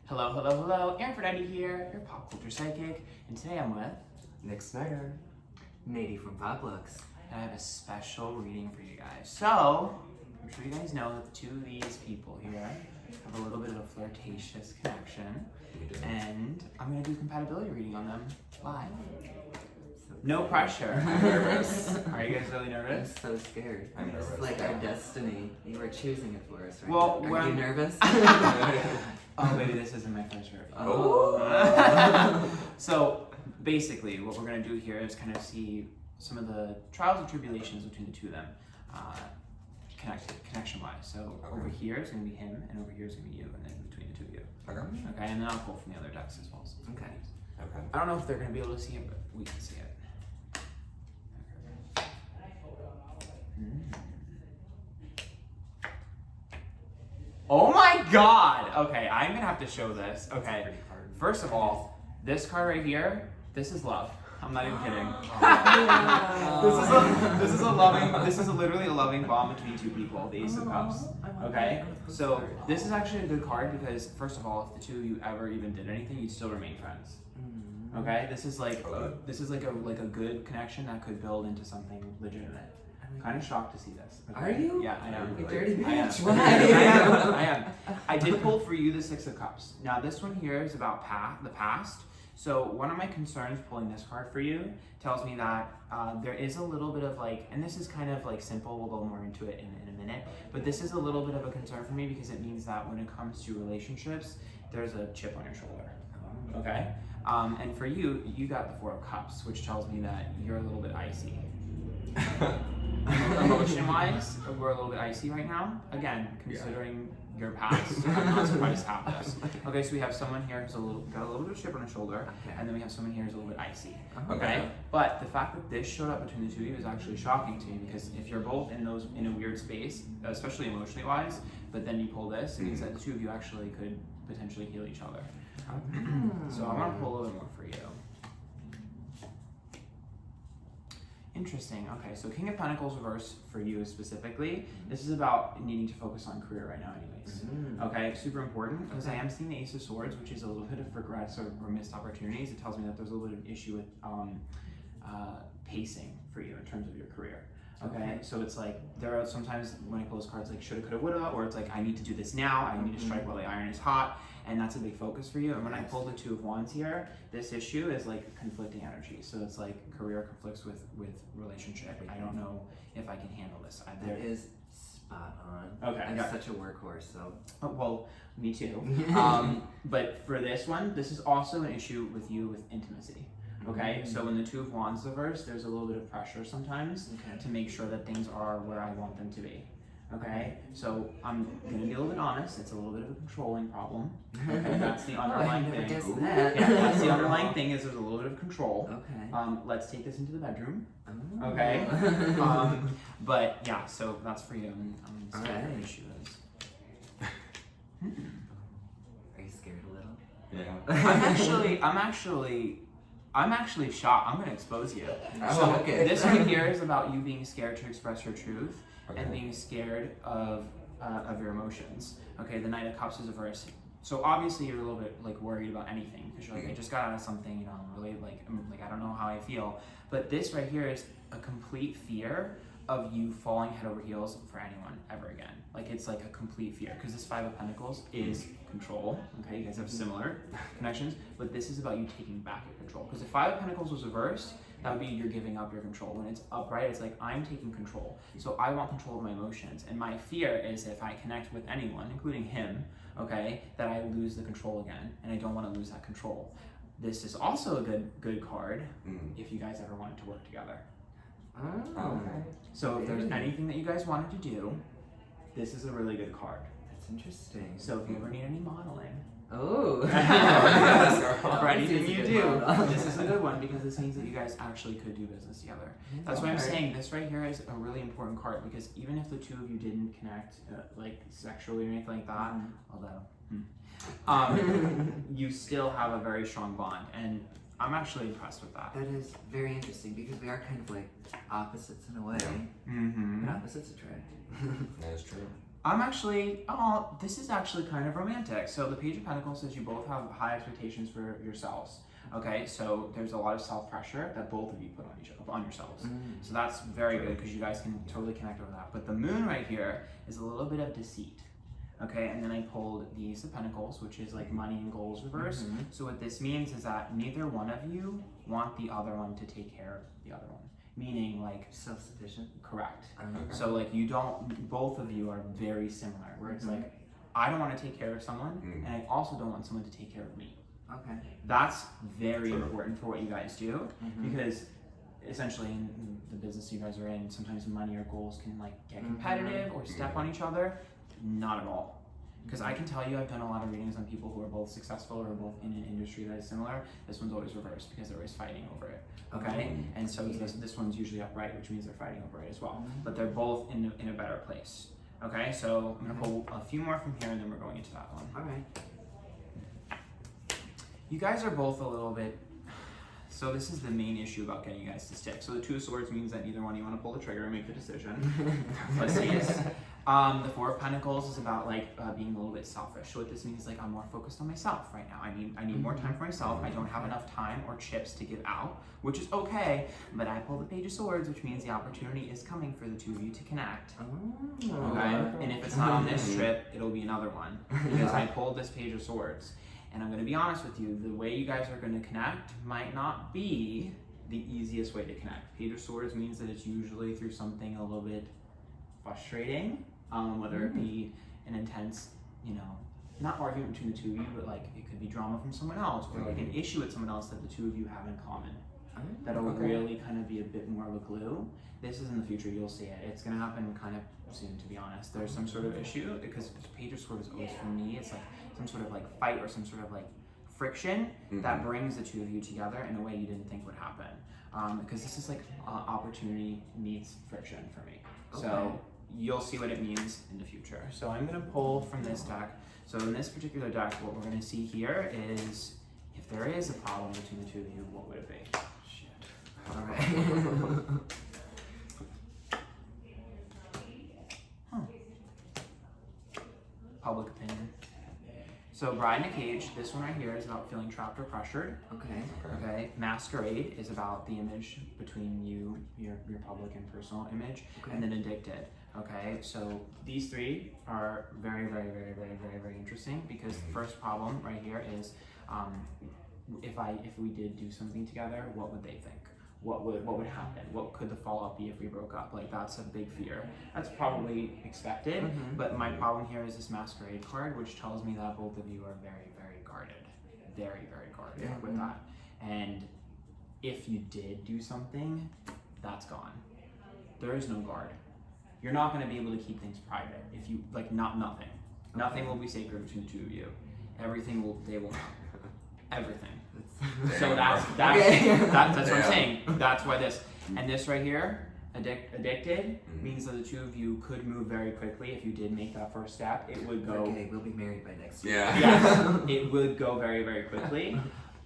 Hello, hello, hello. Antphrodite here, your pop culture psychic, and today I'm with Nick Snider. Nadi from PopLuxe. and I have a special reading for you guys. So, I'm sure you guys know that the two of these people here have a little bit of a flirtatious connection, and I'm gonna do a compatibility reading on them live. No pressure. I'm nervous. Are you guys really I'm nervous? so scared. I'm nervous. It's like our destiny. You were choosing it for us, right? Well, Are when- you nervous? Oh, baby, this isn't my first reading. Oh. So basically what we're going to do here is kind of see some of the trials and tribulations between the two of them connection wise. So over here is going to be him and over here is going to be you, and then between the two of you. Okay, and then I'll pull from the other decks as well. Okay. I don't know if they're going to be able to see it, but we can see it. Oh my god! Okay, I'm gonna have to show this. Okay, first of all, this card right here, this is love. I'm not even kidding. This is literally a loving bond between two people, the Ace of Cups. Okay, so this is actually a good card because first of all, if the two of you ever even did anything, you'd still remain friends. Okay, this is like a good connection that could build into something legitimate. Kind of shocked to see this. Okay? Are you? Yeah, I am. You dirty I am. bitch. I am. I did pull for you the Six of Cups. Now this one here is about the past. So one of my concerns pulling this card for you tells me that there is a little bit of like, and this is kind of like simple, we'll go more into it in a minute, but this is a little bit of a concern for me because it means that when it comes to relationships, there's a chip on your shoulder. Okay? And for you, you got the Four of Cups, which tells me that you're a little bit icy. Emotion-wise, we're a little bit icy right now. Again, considering your past, I'm not surprised to have this. Okay, so we have someone here who's got a little bit of chip on his shoulder, and then we have someone here who's a little bit icy. Okay, but the fact that this showed up between the two of you is actually shocking to me because if you're both in a weird space, especially emotionally wise, but then you pull this, it means that the two of you actually could potentially heal each other. So I want to pull a little bit more for you. Interesting. Okay, so King of Pentacles reverse for you specifically. This is about needing to focus on career right now anyways. Okay, super important because I am seeing the Ace of Swords, which is a little bit of regrets or missed opportunities. It tells me that there's a little bit of issue with pacing for you in terms of your career. Okay, so it's like there are sometimes when I pull those cards like shoulda, coulda, woulda, or it's like I need to do this now, I need to strike while the iron is hot, and that's a big focus for you. And when I pull the Two of Wands here, this issue is like conflicting energy. So it's like career conflicts with relationship. I don't know if I can handle this. That is spot on. Okay, I'm such a workhorse, so. Oh, well, me too. But for this one, this is also an issue with you with intimacy. Okay, so when the Two of Wands is reversed, there's a little bit of pressure sometimes to make sure that things are where I want them to be. Okay, so I'm gonna be a little bit honest. It's a little bit of a controlling problem. Okay, that's the underlying thing. That. Yeah, that's the underlying thing is there's a little bit of control. Okay. Let's take this into the bedroom. Oh. Okay. But yeah, so that's for you. And so what the issue is. Are you scared a little? Yeah. I'm actually shocked. I'm gonna expose you. Oh, So okay. this one here is about you being scared to express your truth and being scared of your emotions. Okay, the Knight of Cups is reversed. So obviously you're a little bit like worried about anything because you're like, I just got out of something, you know, I'm really like I don't know how I feel. But this right here is a complete fear of you falling head over heels for anyone ever again. Like it's like a complete fear because this Five of Pentacles is control. Okay, you guys have similar connections, but this is about you taking back your control. Because if Five of Pentacles was reversed, that would be you're giving up your control. When it's upright, it's like I'm taking control. So I want control of my emotions. And my fear is if I connect with anyone, including him, okay, that I lose the control again. And I don't want to lose that control. This is also a good card if you guys ever wanted to work together. Oh. So if there's anything that you guys wanted to do, this is a really good card. That's interesting. So if you ever need any modeling, Oh. for anything you do, this is a good one because this means that you guys actually could do business together. That's why I'm saying this right here is a really important card because even if the two of you didn't connect like sexually or anything like that, although you still have a very strong bond, and I'm actually impressed with that. That is very interesting because we are kind of like opposites in a way. Mm-hmm. But opposites attract. That is true. I'm actually, oh, this is actually kind of romantic. So the Page of Pentacles says you both have high expectations for yourselves. Okay, so there's a lot of self-pressure that both of you put on yourselves. So that's very good because you guys can totally connect over that. But the moon right here is a little bit of deceit. Okay, and then I pulled the Ace of Pentacles, which is like money and goals reverse. So what this means is that neither one of you want the other one to take care of the other one. Meaning like self-sufficient. Correct. So like you don't, both of you are very similar, where it's like, I don't want to take care of someone, and I also don't want someone to take care of me. Okay. That's very important for what you guys do, because essentially in the business you guys are in, sometimes money or goals can like get competitive or step on each other. Not at all. Because I can tell you, I've done a lot of readings on people who are both successful or both in an industry that is similar. This one's always reversed because they're always fighting over it. Okay? And so this one's usually upright, which means they're fighting over it as well. But they're both in a better place. Okay? So I'm going to pull a few more from here and then we're going into that one. Alright. You guys are both a little bit... So this is the main issue about getting you guys to stick. So the Two of Swords means that neither one of you want to pull the trigger and make the decision. Let's see this. The Four of Pentacles is about like being a little bit selfish. So what this means is like I'm more focused on myself right now. I need more time for myself. I don't have enough time or chips to give out, which is okay. But I pulled the Page of Swords, which means the opportunity is coming for the two of you to connect. Okay? And if it's not on this trip, it'll be another one because I pulled this Page of Swords. And I'm going to be honest with you, the way you guys are going to connect might not be the easiest way to connect. Page of Swords means that it's usually through something a little bit frustrating, whether it be an intense, not argument between the two of you, but like it could be drama from someone else, or like an issue with someone else that the two of you have in common. That'll really kind of be a bit more of a glue. This is in the future, you'll see it. It's going to happen kind of soon, to be honest. There's some sort of issue, because Page of Swords is always, for me, it's like some sort of like fight or some sort of like friction that brings the two of you together in a way you didn't think would happen. Because this is like opportunity meets friction for me. So you'll see what it means in the future. So I'm going to pull from this deck. So in this particular deck, what we're going to see here is if there is a problem between the two of you, what would it be? Shit. All right. Public opinion. So Bride in a Cage, this one right here is about feeling trapped or pressured. Okay. Masquerade is about the image between you, your public and personal image, and then Addicted. Okay, so these three are very, very, very, very, very, very interesting because the first problem right here is if we did do something together, what would they think? What would happen? What could the fallout be if we broke up? Like that's a big fear. That's probably expected, but my problem here is this Masquerade card, which tells me that both of you are very, very guarded. Very, very guarded with that. And if you did do something, that's gone. There is no guard. You're not going to be able to keep things private. If you, nothing. Nothing will be sacred between the two of you. They will know. Everything. So that's what I'm saying. That's why this, and this right here, addicted, means that the two of you could move very quickly. If you did make that first step, it would go. Okay, we'll be married by next year. Yes, it would go very, very quickly.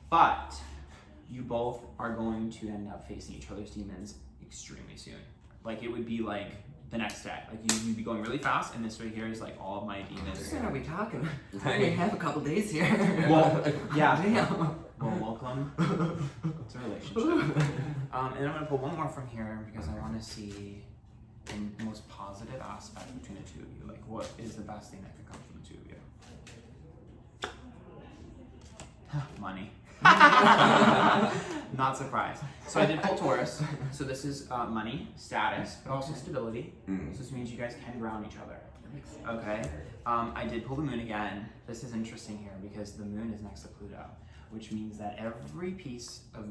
But you both are going to end up facing each other's demons extremely soon. Like it would be like the next step. Like you'd be going really fast, and this right here is like all of my demons. What are we talking? We only have a couple days here. Well, yeah. Damn. Well, welcome. It's a relationship. And I'm gonna pull one more from here because I want to see the most positive aspect between the two of you. Like, what is the best thing that could come from the two of you? Money. Not surprised. So I did pull Taurus. So this is money, status, but also stability. So this means you guys can ground each other. Okay. I did pull the moon again. This is interesting here because the moon is next to Pluto, which means that every piece of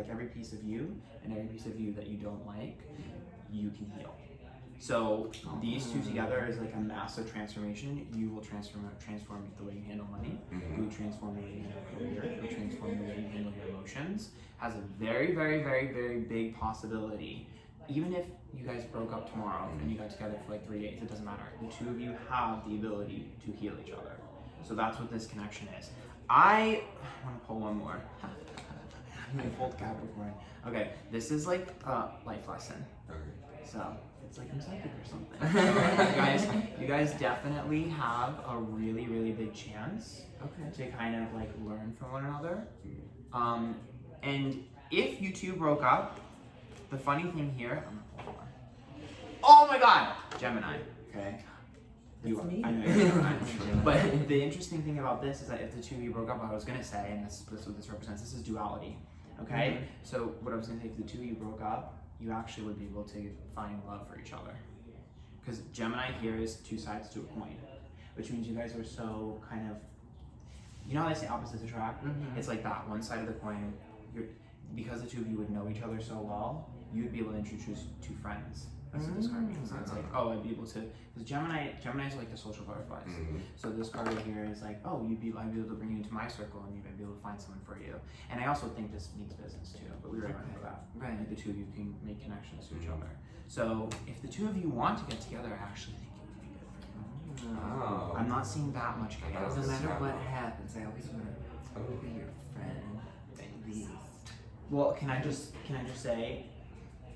every piece of you and every piece of you that you don't like, you can heal. So these two together is like a massive transformation. You will transform the way you handle money. You will transform the way you handle career. You will transform the way you handle your emotions. Has a very, very, very, very big possibility. Even if you guys broke up tomorrow and you got together for like 3 days, it doesn't matter. The two of you have the ability to heal each other. So that's what this connection is. I want to pull one more. I pulled Capricorn. Okay, this is like a life lesson. So it's like I'm psychic or something. So you guys definitely have a really, really big chance to kind of like learn from one another. And if you two broke up, the funny thing here, oh my God, Gemini. Okay. That's me. I know you're Gemini. But the interesting thing about this is that if the two of you broke up, what I was gonna say, and this is what this represents. This is duality. Okay. So what I was gonna say, if the two of you broke up, you actually would be able to find love for each other. Because Gemini here is two sides to a coin, which means you guys are so kind of, you know how they say opposites attract? It's like that, one side of the coin, because the two of you would know each other so well, you would be able to introduce two friends. That's what this card means. So it's like, oh, I'd be able to, because Gemini's like the social butterflies. So this card right here is like, oh, I'd be able to bring you into my circle and you'd be able to find someone for you. And I also think this means business too, but we already went over that. Right. Like the two of you can make connections to each other. So if the two of you want to get together, I actually think it would be good for you. Oh. I'm not seeing that much chaos. No matter what happens, I always want to be your friend, at least. Well, can I just say,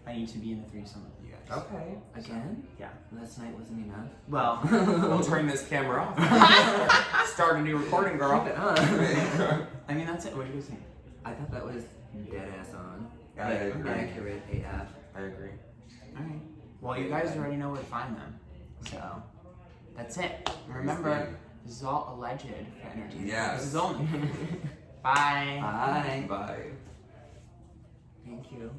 I need to be in the threesome with you guys. Okay. Again? Yeah. Last night wasn't enough. Well, We'll turn this camera off. Start a new recording, girl. Keep it on. I mean, that's it. What do you guys think? I thought that was dead ass on. I agree. Accurate AF. I agree. Alright. Well, you guys already know where to find them. So, that's it. Remember, this is all alleged for entertainment. Yes. This is only. Bye. Bye. Bye. Thank you.